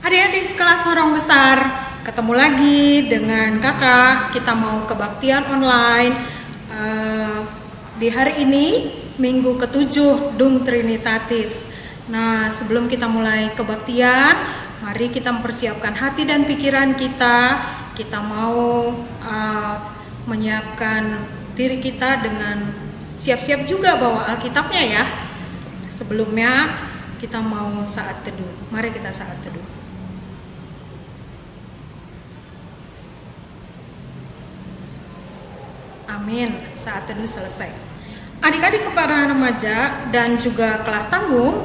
Adik-adik kelas Sorong Besar, ketemu lagi dengan kakak. Kita mau kebaktian online di hari ini, minggu ke-7 Dum Trinitatis. Nah, sebelum kita mulai kebaktian, mari kita mempersiapkan hati dan pikiran kita. Kita mau menyiapkan diri kita dengan siap-siap juga bawa Alkitabnya ya. Sebelumnya kita mau saat teduh. Mari kita saat teduh. Amin. Saat teduh selesai. Adik-adik para remaja dan juga kelas tanggung,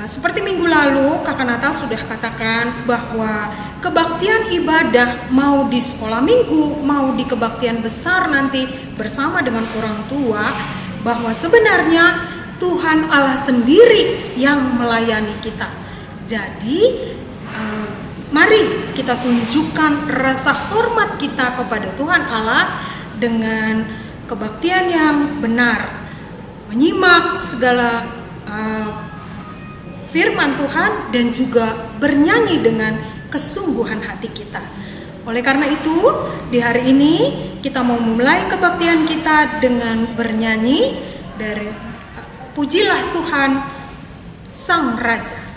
seperti minggu lalu Kakak Natal sudah katakan bahwa kebaktian ibadah mau di sekolah minggu, mau di kebaktian besar nanti bersama dengan orang tua, bahwa sebenarnya Tuhan Allah sendiri yang melayani kita. Jadi mari kita tunjukkan rasa hormat kita kepada Tuhan Allah dengan kebaktian yang benar, menyimak segala firman Tuhan dan juga bernyanyi dengan kesungguhan hati kita. Oleh karena itu, di hari ini kita mau memulai kebaktian kita dengan bernyanyi dari Pujilah Tuhan Sang Raja.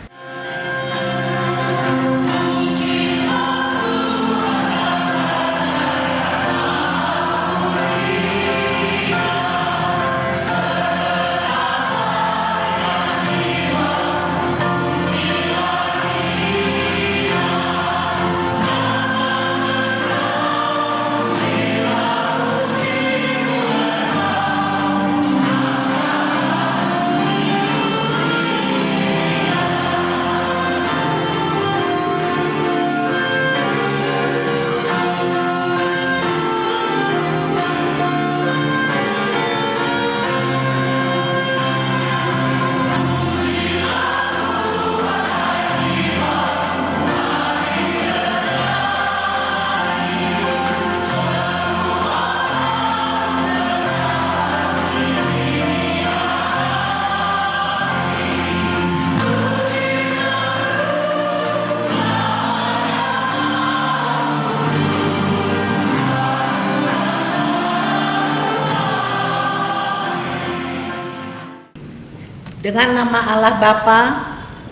Dengan nama Allah Bapa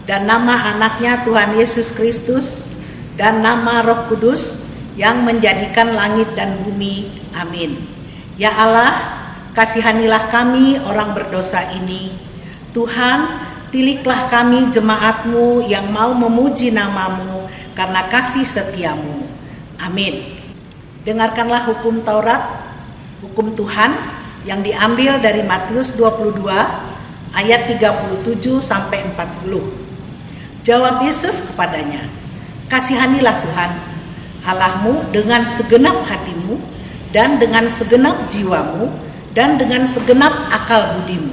dan nama anaknya Tuhan Yesus Kristus dan nama Roh Kudus yang menjadikan langit dan bumi. Amin. Ya Allah, kasihanilah kami orang berdosa ini. Tuhan, tiliklah kami jemaat-Mu yang mau memuji nama-Mu karena kasih setiamu. Amin. Dengarkanlah hukum Taurat, hukum Tuhan yang diambil dari Matius 22 ayat 37 sampai 40. Jawab Yesus kepadanya, kasihanilah Tuhan Allahmu dengan segenap hatimu dan dengan segenap jiwamu dan dengan segenap akal budimu.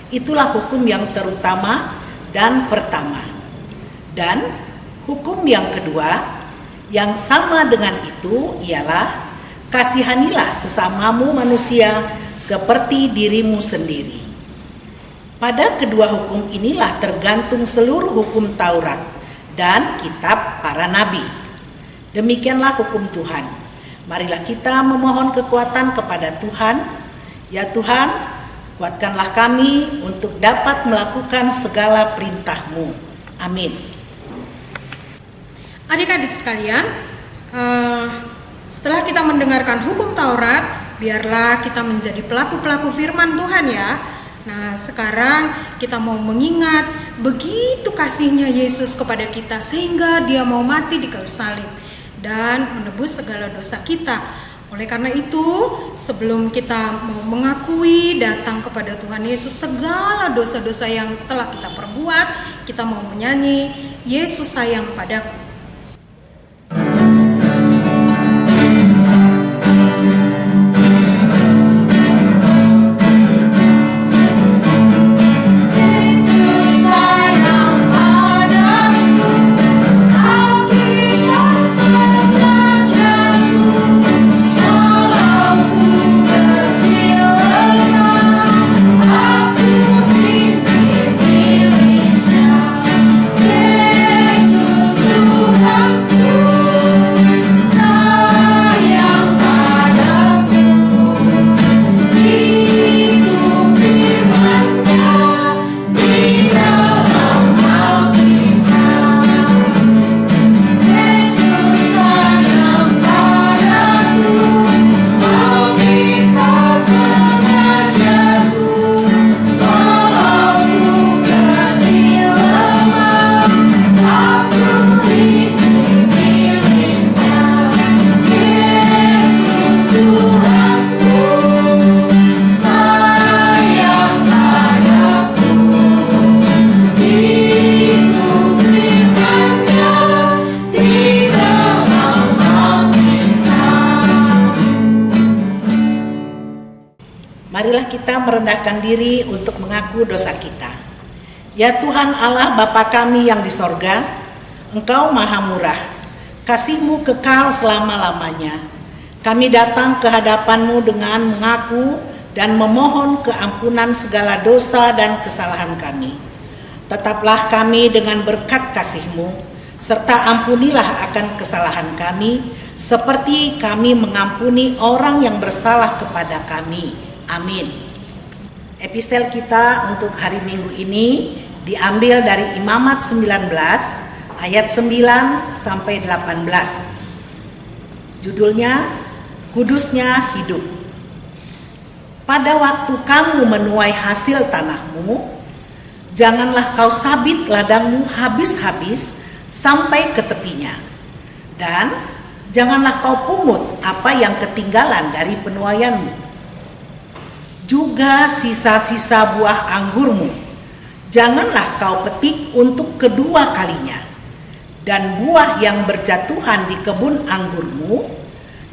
Itulah hukum yang terutama dan pertama. Dan hukum yang kedua yang sama dengan itu ialah kasihanilah sesamamu manusia seperti dirimu sendiri. Pada kedua hukum inilah tergantung seluruh hukum Taurat dan kitab para nabi. Demikianlah hukum Tuhan. Marilah kita memohon kekuatan kepada Tuhan. Ya Tuhan, kuatkanlah kami untuk dapat melakukan segala perintah-Mu. Amin. Adik-adik sekalian, setelah kita mendengarkan hukum Taurat, biarlah kita menjadi pelaku-pelaku firman Tuhan ya. Nah, sekarang kita mau mengingat begitu kasihnya Yesus kepada kita sehingga Dia mau mati di kayu salib dan menebus segala dosa kita. Oleh karena itu, sebelum kita mau mengakui datang kepada Tuhan Yesus segala dosa-dosa yang telah kita perbuat, kita mau menyanyi Yesus sayang padaku. Yesus Marilah kita merendahkan diri untuk mengaku dosa kita. Ya Tuhan Allah Bapa kami yang di sorga, Engkau maha murah, kasih-Mu kekal selama-lamanya. Kami datang ke hadapan-Mu dengan mengaku dan memohon keampunan segala dosa dan kesalahan kami. Tetaplah kami dengan berkat kasih-Mu, serta ampunilah akan kesalahan kami, seperti kami mengampuni orang yang bersalah kepada kami. Amin. Epistel kita untuk hari Minggu ini diambil dari Imamat 19 ayat 9 sampai 18. Judulnya Kudusnya Hidup. Pada waktu kamu menuai hasil tanahmu, janganlah kau sabit ladangmu habis-habis sampai ke tepinya, dan janganlah kau pungut apa yang ketinggalan dari penuaianmu. Juga sisa-sisa buah anggurmu janganlah kau petik untuk kedua kalinya, dan buah yang berjatuhan di kebun anggurmu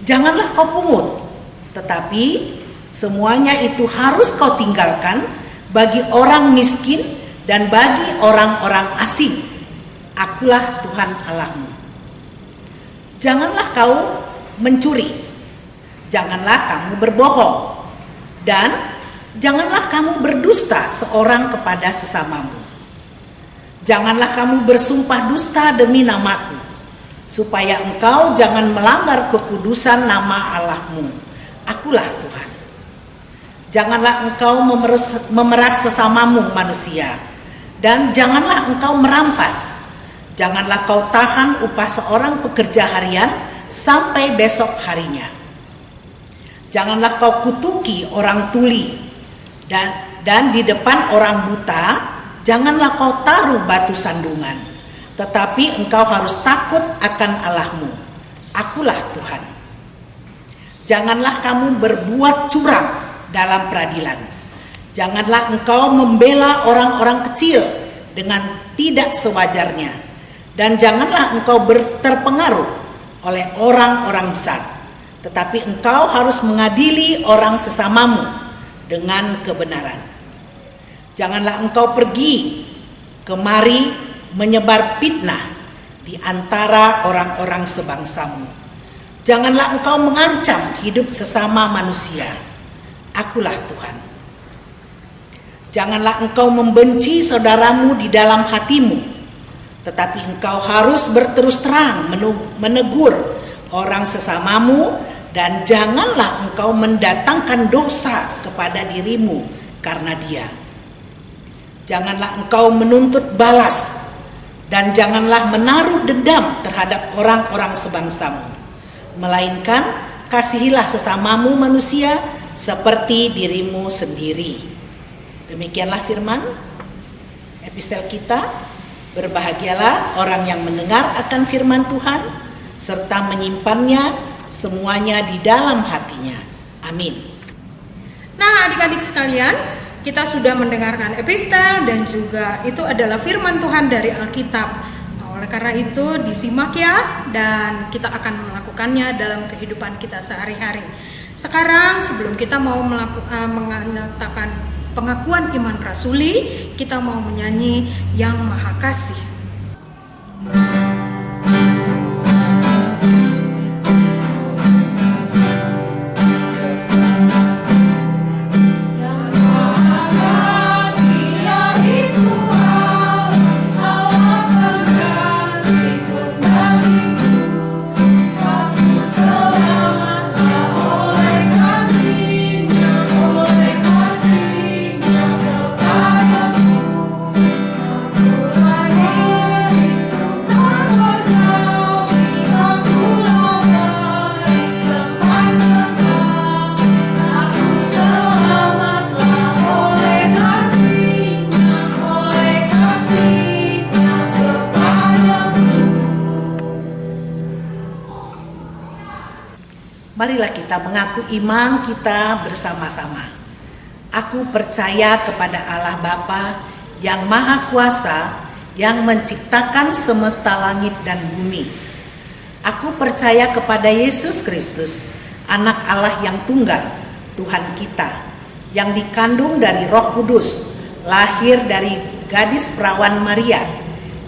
janganlah kau pungut, tetapi semuanya itu harus kau tinggalkan bagi orang miskin dan bagi orang-orang asing. Akulah Tuhan Allahmu. Janganlah kau mencuri, janganlah kamu berbohong, dan janganlah kamu berdusta seorang kepada sesamamu. Janganlah kamu bersumpah dusta demi namaku, supaya engkau jangan melanggar kekudusan nama Allahmu. Akulah Tuhan. Janganlah engkau memeras sesamamu manusia, dan janganlah engkau merampas. Janganlah kau tahan upah seorang pekerja harian sampai besok harinya. Janganlah kau kutuki orang tuli, dan di depan orang buta janganlah kau taruh batu sandungan, tetapi engkau harus takut akan Allahmu. Akulah Tuhan. Janganlah kamu berbuat curang dalam peradilan. Janganlah engkau membela orang-orang kecil dengan tidak sewajarnya, dan janganlah engkau terpengaruh oleh orang-orang besar, tetapi engkau harus mengadili orang sesamamu dengan kebenaran. Janganlah engkau pergi kemari menyebar fitnah di antara orang-orang sebangsamu. Janganlah engkau mengancam hidup sesama manusia. Akulah Tuhan. Janganlah engkau membenci saudaramu di dalam hatimu, tetapi engkau harus berterus terang menegur orang sesamamu, dan janganlah engkau mendatangkan dosa kepada dirimu karena dia. Janganlah engkau menuntut balas, dan janganlah menaruh dendam terhadap orang-orang sebangsamu, melainkan kasihilah sesamamu manusia seperti dirimu sendiri. Demikianlah firman epistel kita. Berbahagialah orang yang mendengar akan firman Tuhan serta menyimpannya semuanya di dalam hatinya. Amin. Nah, adik-adik sekalian, kita sudah mendengarkan epistel dan juga itu adalah firman Tuhan dari Alkitab. Oleh karena itu disimak ya, dan kita akan melakukannya dalam kehidupan kita sehari-hari. Sekarang sebelum kita mau mengatakan pengakuan iman rasuli, kita mau menyanyi Yang Maha Kasih. Marilah kita mengaku iman kita bersama-sama. Aku percaya kepada Allah Bapa yang Maha Kuasa, yang menciptakan semesta langit dan bumi. Aku percaya kepada Yesus Kristus, Anak Allah yang tunggal, Tuhan kita, yang dikandung dari Roh Kudus, lahir dari gadis perawan Maria,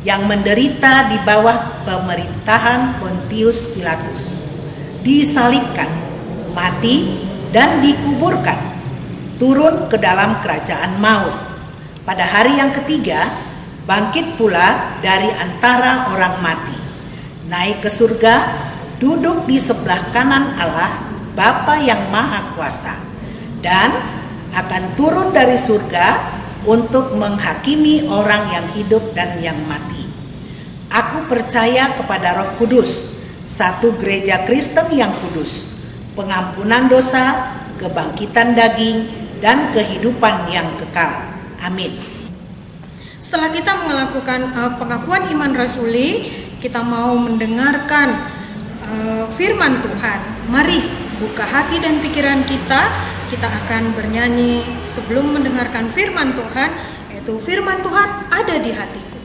yang menderita di bawah pemerintahan Pontius Pilatus, disalibkan, mati, dan dikuburkan, turun ke dalam kerajaan maut. Pada hari yang ketiga, bangkit pula dari antara orang mati, naik ke surga, duduk di sebelah kanan Allah, Bapa yang Maha Kuasa, dan akan turun dari surga untuk menghakimi orang yang hidup dan yang mati. Aku percaya kepada Roh Kudus, satu gereja Kristen yang kudus, pengampunan dosa, kebangkitan daging, dan kehidupan yang kekal. Amin. Setelah kita melakukan pengakuan iman rasuli, kita mau mendengarkan firman Tuhan. Mari buka hati dan pikiran kita. Kita akan bernyanyi sebelum mendengarkan firman Tuhan, yaitu firman Tuhan ada di hatiku.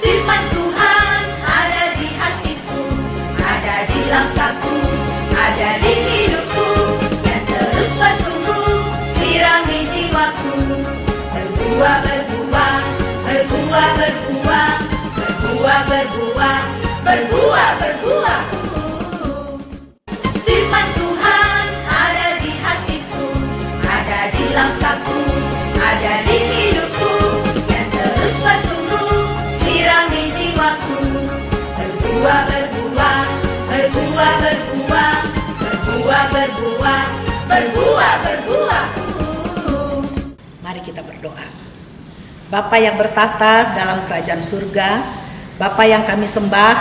Firman Tuhan ada di hatiku, ada di langkahku, ada di hidupku, dan terus bertumbuh, sirami jiwaku. Berbuah, berbuah, berbuah, berbuah, berbuah, berbuah, berbuah, berbuah. Firman Tuhan ada di hatiku, ada di langkahku, ada di hidupku, dan terus bertumbuh, sirami jiwaku. Berbuah, berbuah, berbuah, berbuah, berbuah, berbuah, berbuah, berbuah. Mari kita berdoa. Bapa yang bertata dalam kerajaan surga, Bapa yang kami sembah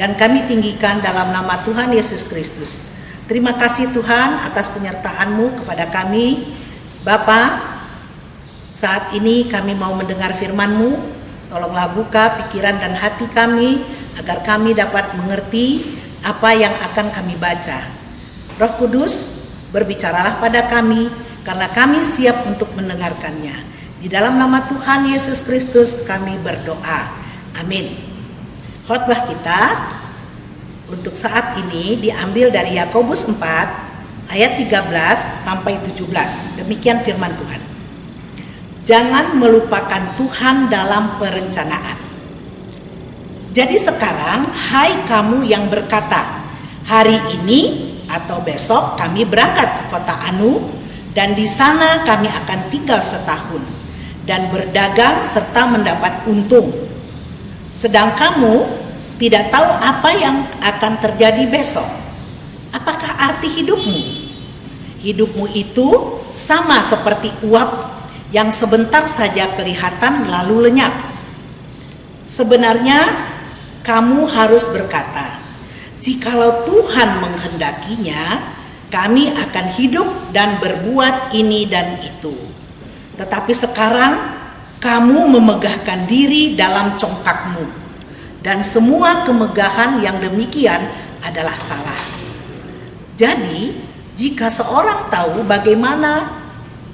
dan kami tinggikan dalam nama Tuhan Yesus Kristus. Terima kasih Tuhan atas penyertaan-Mu kepada kami. Bapa, saat ini kami mau mendengar firman-Mu. Tolonglah buka pikiran dan hati kami agar kami dapat mengerti apa yang akan kami baca. Roh Kudus, berbicaralah pada kami karena kami siap untuk mendengarkannya. Di dalam nama Tuhan Yesus Kristus kami berdoa. Amin. Khotbah kita untuk saat ini diambil dari Yakobus 4 ayat 13 sampai 17. Demikian firman Tuhan. Jangan melupakan Tuhan dalam perencanaan. Jadi sekarang, hai kamu yang berkata, hari ini atau besok kami berangkat ke kota Anu, dan di sana kami akan tinggal setahun dan berdagang serta mendapat untung. Sedang kamu tidak tahu apa yang akan terjadi besok. Apakah arti hidupmu? Hidupmu itu sama seperti uap yang sebentar saja kelihatan lalu lenyap. Sebenarnya kamu harus berkata, jikalau Tuhan menghendakinya, kami akan hidup dan berbuat ini dan itu. Tetapi sekarang kamu memegahkan diri dalam congkakmu, dan semua kemegahan yang demikian adalah salah. Jadi, jika seorang tahu bagaimana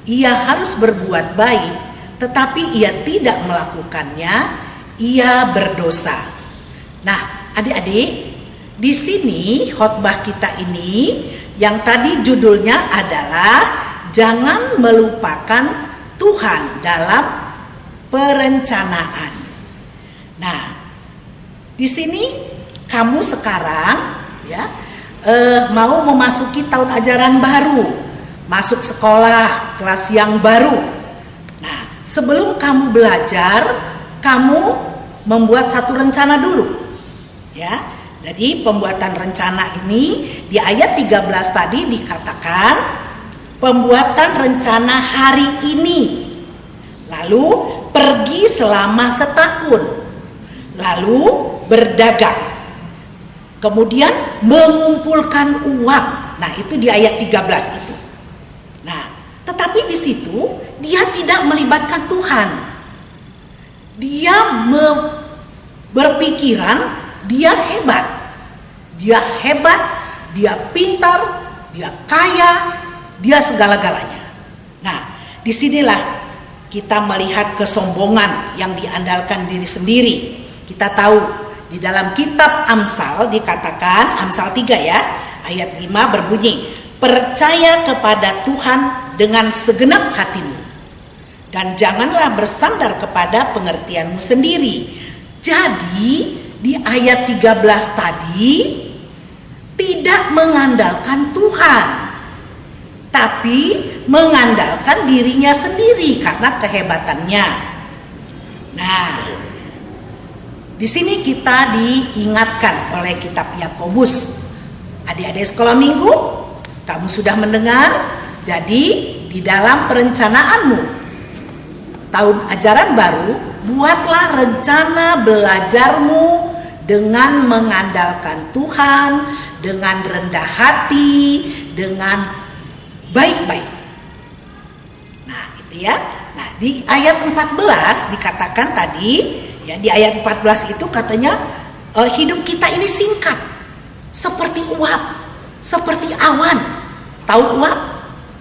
ia harus berbuat baik, tetapi ia tidak melakukannya, ia berdosa. Nah, adik-adik, di sini khotbah kita ini yang tadi judulnya adalah jangan melupakan Tuhan dalam perencanaan. Nah, di sini kamu sekarang ya mau memasuki tahun ajaran baru, masuk sekolah kelas yang baru. Nah, sebelum kamu belajar, kamu membuat satu rencana dulu. Ya. Jadi pembuatan rencana ini di ayat 13 tadi dikatakan pembuatan rencana hari ini, lalu pergi selama setahun, lalu berdagang, kemudian mengumpulkan uang. Nah, itu di ayat 13 itu. Nah, tetapi di situ dia tidak melibatkan Tuhan. Dia berpikiran dia hebat, dia pintar, dia kaya, dia segala-galanya. Nah, disinilah kita melihat kesombongan yang diandalkan diri sendiri. Kita tahu di dalam kitab Amsal dikatakan, Amsal 3 ya, ayat 5 berbunyi, Percaya kepada Tuhan dengan segenap hatimu, dan janganlah bersandar kepada pengertianmu sendiri. Jadi di ayat 13 tadi tidak mengandalkan Tuhan, tapi mengandalkan dirinya sendiri karena kehebatannya. Nah, di sini kita diingatkan oleh kitab Yakobus. Adik-adik sekolah minggu, kamu sudah mendengar. Jadi di dalam perencanaanmu tahun ajaran baru, buatlah rencana belajarmu dengan mengandalkan Tuhan, dengan rendah hati, dengan baik-baik. Nah, itu ya. Nah, di ayat 14 dikatakan tadi, ya di ayat 14 itu katanya hidup kita ini singkat, seperti uap, seperti awan. Tahu uap?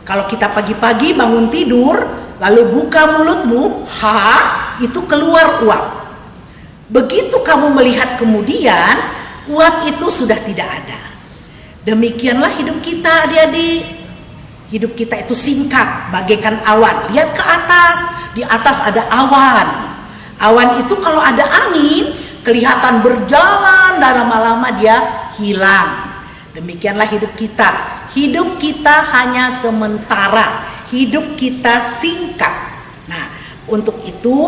Kalau kita pagi-pagi bangun tidur, lalu buka mulutmu, itu keluar uap. Begitu kamu melihat kemudian, uap itu sudah tidak ada. Demikianlah hidup kita, adik-adik. Hidup kita itu singkat, bagaikan awan. Lihat ke atas, di atas ada awan. Awan itu kalau ada angin, kelihatan berjalan dan lama-lama dia hilang. Demikianlah hidup kita. Hidup kita hanya sementara. Hidup kita singkat. Nah, untuk itu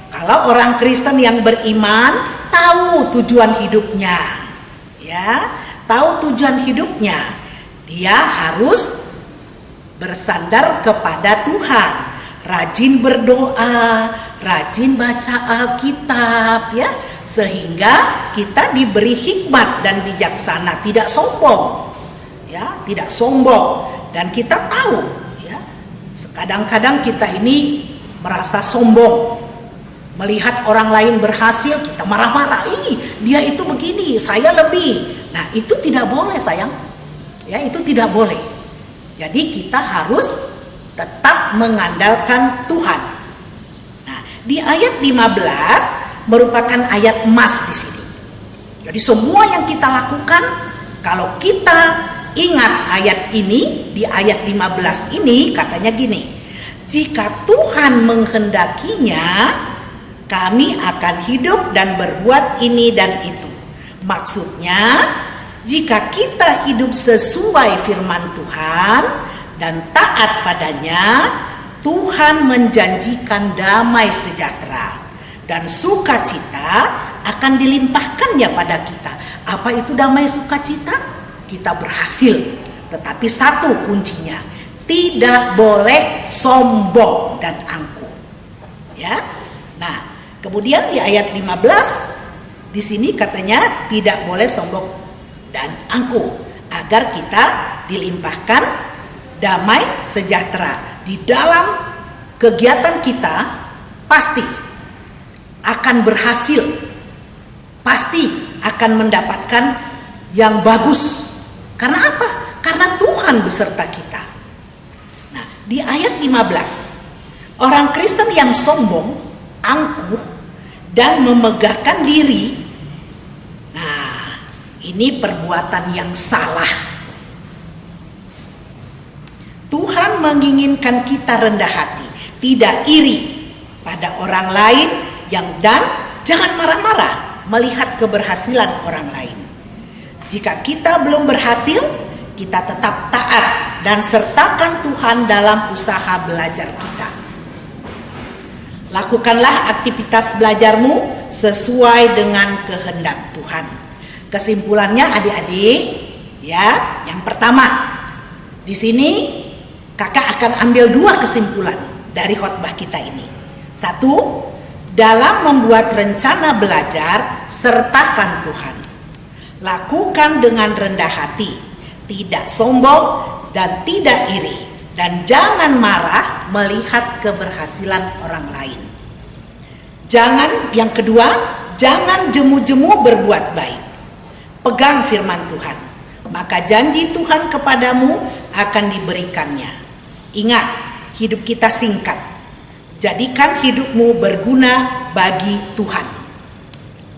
kalau orang Kristen yang beriman tahu tujuan hidupnya, ya, tahu tujuan hidupnya, dia harus bersandar kepada Tuhan, rajin berdoa, rajin baca Alkitab, ya, sehingga kita diberi hikmat dan bijaksana, tidak sombong, ya, tidak sombong. Dan kita tahu, ya, kadang-kadang kita ini merasa sombong, melihat orang lain berhasil kita marah-marah, dia itu begini, saya lebih. Nah, itu tidak boleh sayang, ya, itu tidak boleh. Jadi kita harus tetap mengandalkan Tuhan. Nah, di ayat 15 merupakan ayat emas di sini. Jadi semua yang kita lakukan, kalau kita ingat ayat ini, di ayat 15 ini katanya gini, jika Tuhan menghendakinya, kami akan hidup dan berbuat ini dan itu. Maksudnya, jika kita hidup sesuai firman Tuhan dan taat padanya, Tuhan menjanjikan damai sejahtera dan sukacita akan dilimpahkannya pada kita. Apa itu damai sukacita? Kita berhasil. Tetapi satu kuncinya, tidak boleh sombong dan angkuh. Ya. Nah, kemudian di ayat 15 di sini katanya tidak boleh sombong dan angkuh, agar kita dilimpahkan damai sejahtera. Di dalam kegiatan kita pasti akan berhasil, pasti akan mendapatkan yang bagus. Karena apa? Karena Tuhan beserta kita. Nah, di ayat 15, orang Kristen yang sombong, angkuh, dan memegahkan diri, nah, ini perbuatan yang salah. Tuhan menginginkan kita rendah hati, tidak iri pada orang lain, dan jangan marah-marah melihat keberhasilan orang lain. Jika kita belum berhasil, kita tetap taat dan sertakan Tuhan dalam usaha belajar kita. Lakukanlah aktivitas belajarmu sesuai dengan kehendak Tuhan. Kesimpulannya adik-adik, ya, yang pertama, di sini kakak akan ambil 2 kesimpulan dari khotbah kita ini. 1, dalam membuat rencana belajar, sertakan Tuhan. Lakukan dengan rendah hati, tidak sombong dan tidak iri, dan jangan marah melihat keberhasilan orang lain. Yang kedua, jangan jemu-jemu berbuat baik. Pegang firman Tuhan, maka janji Tuhan kepadamu akan diberikannya. Ingat, hidup kita singkat. Jadikan hidupmu berguna bagi Tuhan.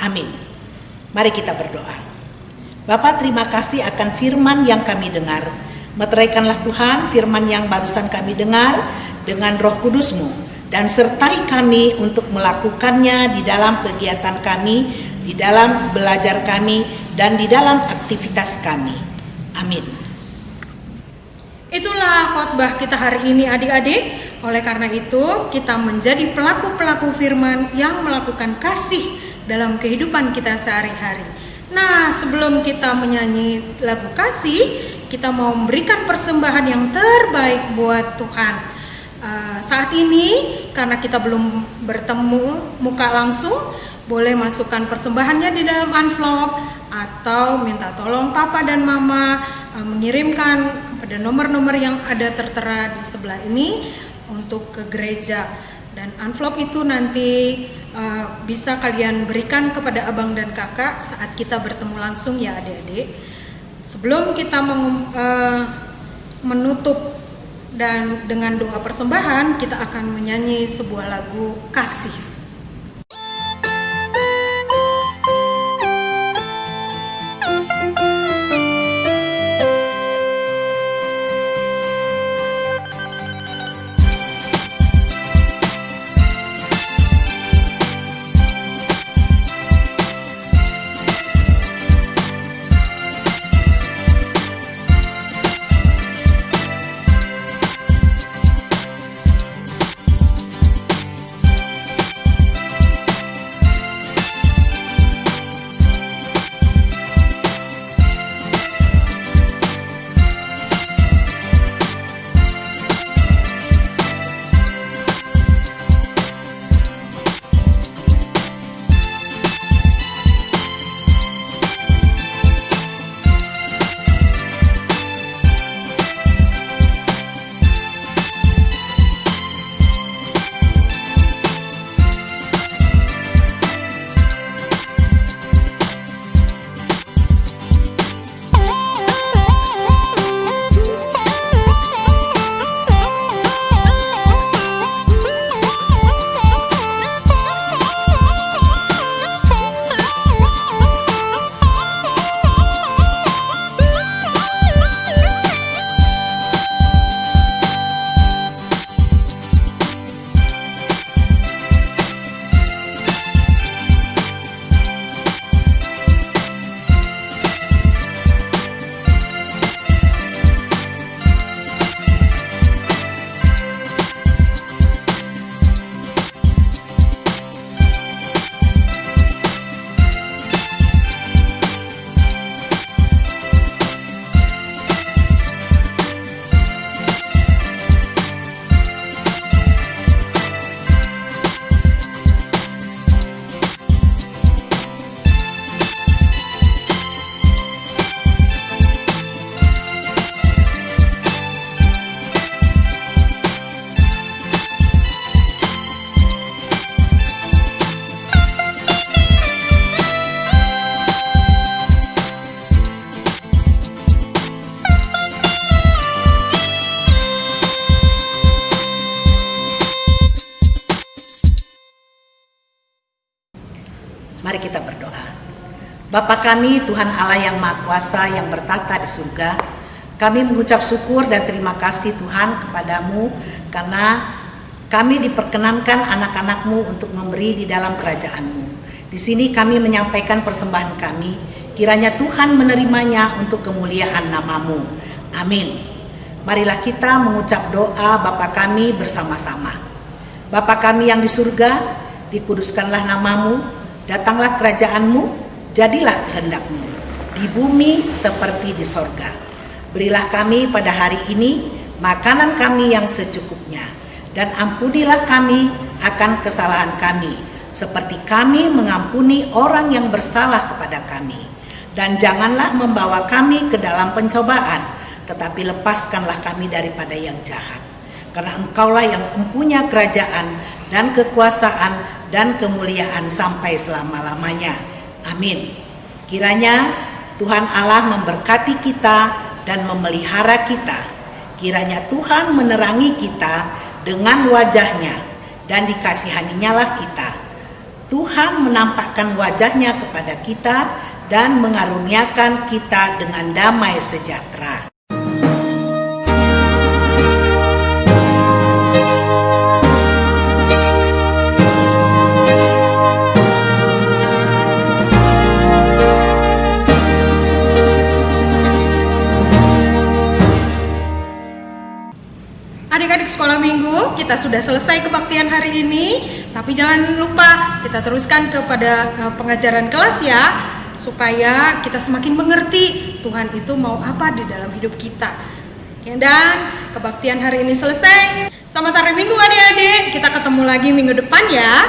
Amin. Mari kita berdoa. Bapa, terima kasih akan firman yang kami dengar. Meteraikanlah Tuhan firman yang barusan kami dengar dengan Roh Kudus-Mu, dan sertai kami untuk melakukannya di dalam kegiatan kami, di dalam belajar kami, dan di dalam aktivitas kami. Amin. Itulah khotbah kita hari ini adik-adik. Oleh karena itu, kita menjadi pelaku-pelaku firman yang melakukan kasih dalam kehidupan kita sehari-hari. Nah, sebelum kita menyanyi lagu kasih, kita mau memberikan persembahan yang terbaik buat Tuhan. Saat ini, karena kita belum bertemu muka langsung, boleh masukkan persembahannya di dalam amplop, atau minta tolong papa dan mama mengirimkan kepada nomor-nomor yang ada tertera di sebelah ini untuk ke gereja. Dan amplop itu nanti bisa kalian berikan kepada abang dan kakak saat kita bertemu langsung ya adik-adik. Sebelum kita menutup dan dengan doa persembahan, kita akan menyanyi sebuah lagu kasih. Mari kita berdoa. Bapa kami, Tuhan Allah yang Maha Kuasa yang bertata di surga, kami mengucap syukur dan terima kasih Tuhan kepadamu karena kami diperkenankan anak-anak-Mu untuk memberi di dalam kerajaan-Mu. Di sini kami menyampaikan persembahan kami, kiranya Tuhan menerimanya untuk kemuliaan nama-Mu. Amin. Marilah kita mengucap doa Bapa kami bersama-sama. Bapa kami yang di surga, dikuduskanlah nama-Mu, datanglah kerajaan-Mu, jadilah kehendak-Mu di bumi seperti di sorga. Berilah kami pada hari ini makanan kami yang secukupnya, dan ampunilah kami akan kesalahan kami, seperti kami mengampuni orang yang bersalah kepada kami. Dan janganlah membawa kami ke dalam pencobaan, tetapi lepaskanlah kami daripada yang jahat. Karena Engkaulah yang mempunyai kerajaan dan kekuasaan dan kemuliaan sampai selama-lamanya. Amin. Kiranya Tuhan Allah memberkati kita dan memelihara kita. Kiranya Tuhan menerangi kita dengan wajah-Nya dan dikasihaninyalah kita. Tuhan menampakkan wajah-Nya kepada kita dan mengaruniakan kita dengan damai sejahtera. adik-adik sekolah minggu, kita sudah selesai kebaktian hari ini. Tapi jangan lupa kita teruskan kepada pengajaran kelas ya, supaya kita semakin mengerti Tuhan itu mau apa di dalam hidup kita. Dan kebaktian hari ini selesai. Selamat hari Minggu adik-adik. Kita ketemu lagi minggu depan ya.